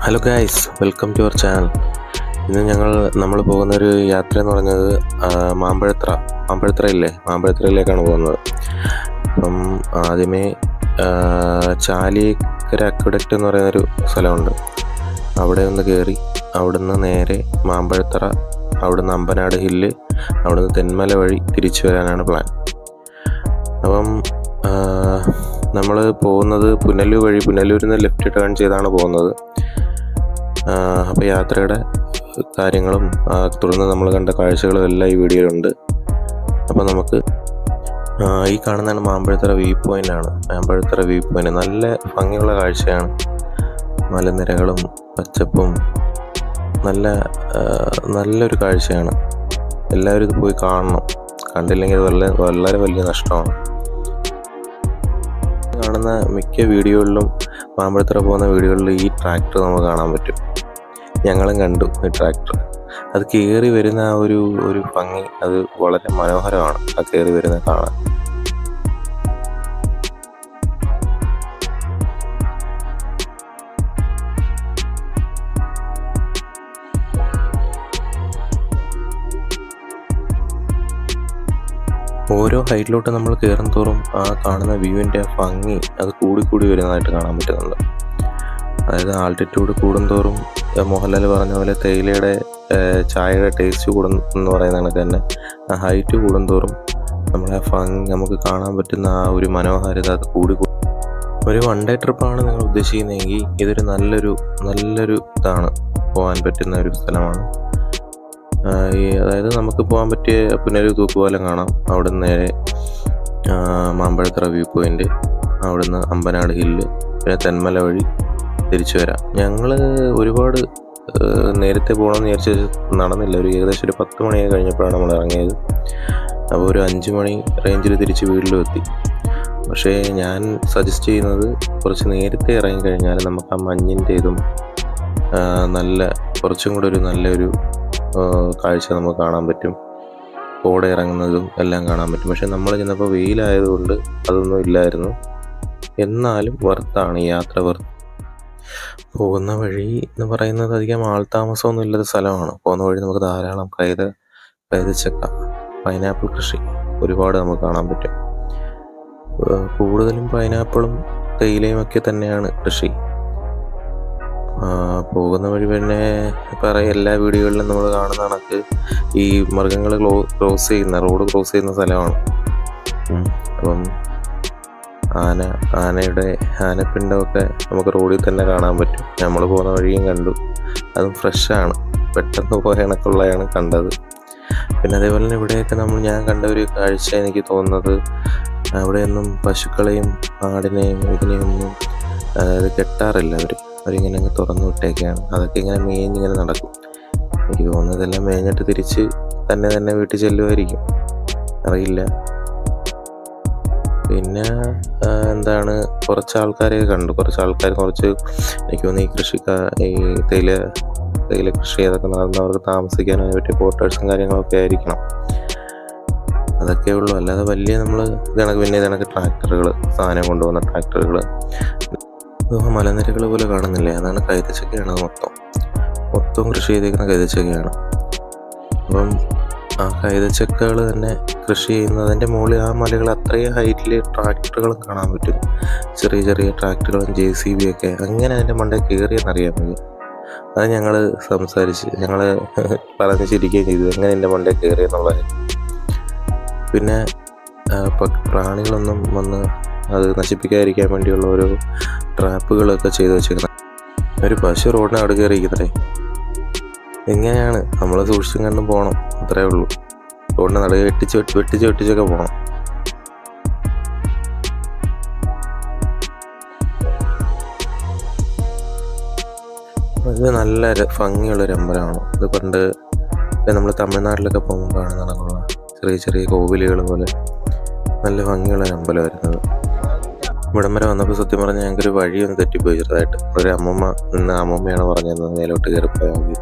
Hello guys, welcome to our channel. ഇന്ന് നമ്മൾ പോകുന്നൊരു യാത്ര എന്ന് പറഞ്ഞത് മാമ്പഴത്തറ ഇല്ലേ, മാമ്പഴത്തറയിലേക്കാണ് പോകുന്നത്. അപ്പം ആദ്യമേ ചാലിക്കര അക്വഡക്റ്റ് എന്ന് പറയുന്നൊരു സ്ഥലമുണ്ട്. അവിടെ ഒന്ന് കയറി അവിടുന്ന് നേരെ മാമ്പഴത്തറ, അവിടുന്ന് അമ്പനാട് ഹില്ല്, അവിടുന്ന് തെന്മല വഴി തിരിച്ചു വരാനാണ് പ്ലാൻ. അപ്പം നമ്മൾ പോകുന്നത് പുനലൂരിൽ നിന്ന് ലെഫ്റ്റ് ടേൺ ചെയ്താണ് പോകുന്നത്. അപ്പോൾ യാത്രയുടെ കാര്യങ്ങളും തുടർന്ന് നമ്മൾ കണ്ട കാഴ്ചകളും എല്ലാം ഈ വീഡിയോയിലുണ്ട്. അപ്പോൾ നമുക്ക് ഈ കാണുന്നതാണ് മാമ്പഴത്തറ വ്യൂ പോയിൻ്റ് ആണ്. മാമ്പഴത്തറ വ്യൂ പോയിൻ്റ് നല്ല ഭംഗിയുള്ള കാഴ്ചയാണ്. മലനിരകളും പച്ചപ്പും നല്ലൊരു കാഴ്ചയാണ്. എല്ലാവരും ഇത് പോയി കാണണം. കണ്ടില്ലെങ്കിൽ വളരെ വലിയ നഷ്ടമാണ്. കാണുന്ന മിക്ക വീഡിയോകളിലും, മാമ്പഴത്തറ പോകുന്ന വീഡിയോകളിൽ ഈ ട്രാക്ടർ നമുക്ക് കാണാൻ പറ്റും. ഞങ്ങളും കണ്ടു ഈ ട്രാക്ടർ. അത് കയറി വരുന്ന ആ ഒരു ഭംഗി, അത് വളരെ മനോഹരമാണ്. ആ കയറി വരുന്ന കാണാൻ. ഓരോ ഹൈറ്റിലോട്ട് നമ്മൾ കയറും തോറും ആ കാണുന്ന വ്യൂവിൻ്റെ ഭംഗി അത് കൂടി വരുന്നതായിട്ട് കാണാൻ പറ്റുന്നുണ്ട്. അതായത് ആൾട്ടിറ്റ്യൂഡ് കൂടുന്തോറും മോഹൻലാൽ പറഞ്ഞ പോലെ തേയിലയുടെ ചായയുടെ ടേസ്റ്റ് കൂടുന്നു പറയുന്ന കണക്ക് തന്നെ ആ ഹൈറ്റ് കൂടുന്തോറും നമ്മളെ ഭംഗി, നമുക്ക് കാണാൻ പറ്റുന്ന ആ ഒരു മനോഹാരിത അത് കൂടി. ഒരു വൺ ഡേ ട്രിപ്പാണ് നിങ്ങൾ ഉദ്ദേശിക്കുന്നതെങ്കിൽ ഇതൊരു നല്ലൊരു ഇതാണ്, പോകാൻ പറ്റുന്ന ഒരു സ്ഥലമാണ്. അതായത് നമുക്ക് പോകാൻ പറ്റിയ പുനലൂർ തൂക്കുപാലം കാണാം. അവിടുന്ന് നേരെ മാമ്പഴത്തറ വ്യൂ പോയിൻ്റ്, അവിടുന്ന് അമ്പനാട് ഹില്ല്, പിന്നെ തെന്മല വഴി തിരിച്ചു വരാം. ഞങ്ങൾ ഒരുപാട് നേരത്തെ പോകണമെന്ന് വിചാരിച്ച് നടന്നില്ല. ഏകദേശം ഒരു 10 മണിയൊക്കെ കഴിഞ്ഞപ്പോഴാണ് നമ്മൾ ഇറങ്ങിയത്. അപ്പോൾ ഒരു 5 മണി റേഞ്ചിൽ തിരിച്ച് വീട്ടിലും എത്തി. പക്ഷേ ഞാൻ സജസ്റ്റ് ചെയ്യുന്നത് കുറച്ച് നേരത്തെ ഇറങ്ങിക്കഴിഞ്ഞാൽ നമുക്ക് ആ മഞ്ഞിൻ്റെ ഇതും കുറച്ചും കൂടെ നല്ലൊരു കാഴ്ച നമുക്ക് കാണാൻ പറ്റും. കോട ഇറങ്ങുന്നതും എല്ലാം കാണാൻ പറ്റും. പക്ഷെ നമ്മൾ ചെന്നപ്പോൾ വെയിലായതുകൊണ്ട് അതൊന്നും ഇല്ലായിരുന്നു. എന്നാലും വർത്താണ് ഈ യാത്ര. പോകുന്ന വഴി എന്ന് പറയുന്നത് അധികം ആൾതാമസമൊന്നും ഇല്ലാത്ത സ്ഥലമാണ്. പോകുന്ന വഴി നമുക്ക് ധാരാളം കൈതച്ചക്ക, പൈനാപ്പിൾ കൃഷി ഒരുപാട് നമുക്ക് കാണാൻ പറ്റും. കൂടുതലും പൈനാപ്പിളും തേയിലയും ഒക്കെ തന്നെയാണ് കൃഷി. പോകുന്ന വഴി പിന്നെ എല്ലാ വീഡിയോകളിലും നമ്മൾ കാണുന്ന കണക്ക് ഈ മൃഗങ്ങൾ റോഡ് ക്രോസ് ചെയ്യുന്ന സ്ഥലമാണ്. അപ്പം ആനപ്പിണ്ടമൊക്കെ നമുക്ക് റോഡിൽ തന്നെ കാണാൻ പറ്റും. നമ്മൾ പോകുന്ന വഴിയും കണ്ടു. അതും ഫ്രഷാണ്, പെട്ടെന്ന് പോയ കണക്കുള്ളതാണ് കണ്ടത്. പിന്നെ അതേപോലെ തന്നെ ഇവിടെയൊക്കെ ഞാൻ കണ്ട ഒരു കാഴ്ച എനിക്ക് തോന്നുന്നത്, അവിടെയൊന്നും പശുക്കളെയും ആടിനെയും ഇതിനെയൊന്നും കെട്ടാറില്ല. അവരിങ്ങനെ അങ്ങ് തുറന്നു വിട്ടേക്കാണ്. അതൊക്കെ ഇങ്ങനെ മേഞ്ഞിങ്ങനെ നടക്കും. എനിക്ക് തോന്നുന്നതെല്ലാം മേഞ്ഞിട്ട് തിരിച്ച് തന്നെ വീട്ടിൽ ചെല്ലുമായിരിക്കും, അറിയില്ല. പിന്നെ കുറച്ച് ആൾക്കാരെയൊക്കെ കണ്ടു. എനിക്ക് തോന്നുന്നു ഈ തേയില കൃഷി അതൊക്കെ നടന്നവർക്ക് താമസിക്കാനായി പറ്റിയ ക്വാർട്ടേഴ്സും കാര്യങ്ങളൊക്കെ ആയിരിക്കണം. അതൊക്കെ ഉള്ളൂ. അല്ലാതെ വലിയ ഇതണക്ക് ട്രാക്ടറുകൾ, സാധനം കൊണ്ടുപോകുന്ന ട്രാക്ടറുകൾ, മലനിരകൾ പോലെ കാണുന്നില്ലേ, അതാണ് കൈതച്ചക്കയാണ്. മൊത്തം കൃഷി ചെയ്തേക്കുന്ന കൈതച്ചക്കയാണ്. അപ്പം ആ കൈതച്ചക്കകൾ തന്നെ കൃഷി ചെയ്യുന്നതിൻ്റെ മുകളിൽ ആ മലകൾ അത്രയും ഹൈറ്റിൽ ട്രാക്ടറുകളും കാണാൻ പറ്റും. ചെറിയ ട്രാക്ടറുകളും JCB ഒക്കെ അങ്ങനെ അതിൻ്റെ മണ്ടയിൽ കയറിയെന്നറിയാൻ വയ്യ. അത് ഞങ്ങൾ പറഞ്ഞ് ചിരിക്കുകയും ചെയ്തു, എങ്ങനെ എൻ്റെ മണ്ടയിൽ കയറിയെന്നുള്ളത്. പിന്നെ പ്രാണികളൊന്നും വന്ന് അത് നശിപ്പിക്കാതിരിക്കാൻ വേണ്ടിയുള്ള ഓരോ ട്രാപ്പുകളൊക്കെ ചെയ്ത് വെച്ചിരുന്നത്. ഒരു പശു റോഡിന് അവിടെ കയറിയിരിക്കുന്നതേ. എങ്ങനെയാണ് നമ്മൾ സൂക്ഷിച്ചും കണ്ടും പോകണം, അത്രേ ഉള്ളൂ. റോഡിന് നടുക വെട്ടിച്ചൊക്കെ പോകണം. ഇത് നല്ല ഭംഗിയുള്ളൊരു അമ്പലമാണ്. ഇത് പണ്ട് നമ്മൾ തമിഴ്നാട്ടിലൊക്കെ പോകുമ്പോൾ കാണുന്നതാണ്. ചെറിയ കോവിലുകൾ പോലെ നല്ല ഭംഗിയുള്ളൊരു അമ്പലമായിരുന്നത്. ഇവിടം വരെ വന്നപ്പോൾ സത്യം പറഞ്ഞാൽ ഞങ്ങൾക്കൊരു വഴിയൊന്ന് തെറ്റിപ്പോയി ചെറുതായിട്ട്. അമ്മൂമ്മയാണ് പറഞ്ഞത് മേലോട്ട് കയറിപ്പോയാൽ മതി.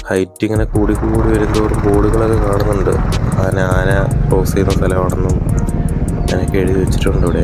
ഹൈറ്റ് ഇങ്ങനെ കൂടി വരുന്നതോറും ബോർഡുകളൊക്കെ കാണുന്നുണ്ട്. ആന ക്രോസ് ചെയ്യുന്ന സ്ഥലമാണെന്നും ഞാനൊക്കെ എഴുതി വെച്ചിട്ടുണ്ട് ഇവിടെ.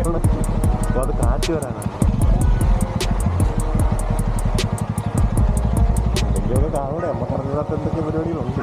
അപ്പോൾ അത് കാറ്റ് വരാനാണ്. എന്തെങ്കിലുമൊക്കെ കാണൂടെ, നമുക്കറിഞ്ഞാത്ത എന്തൊക്കെ പരിപാടികളുണ്ട്.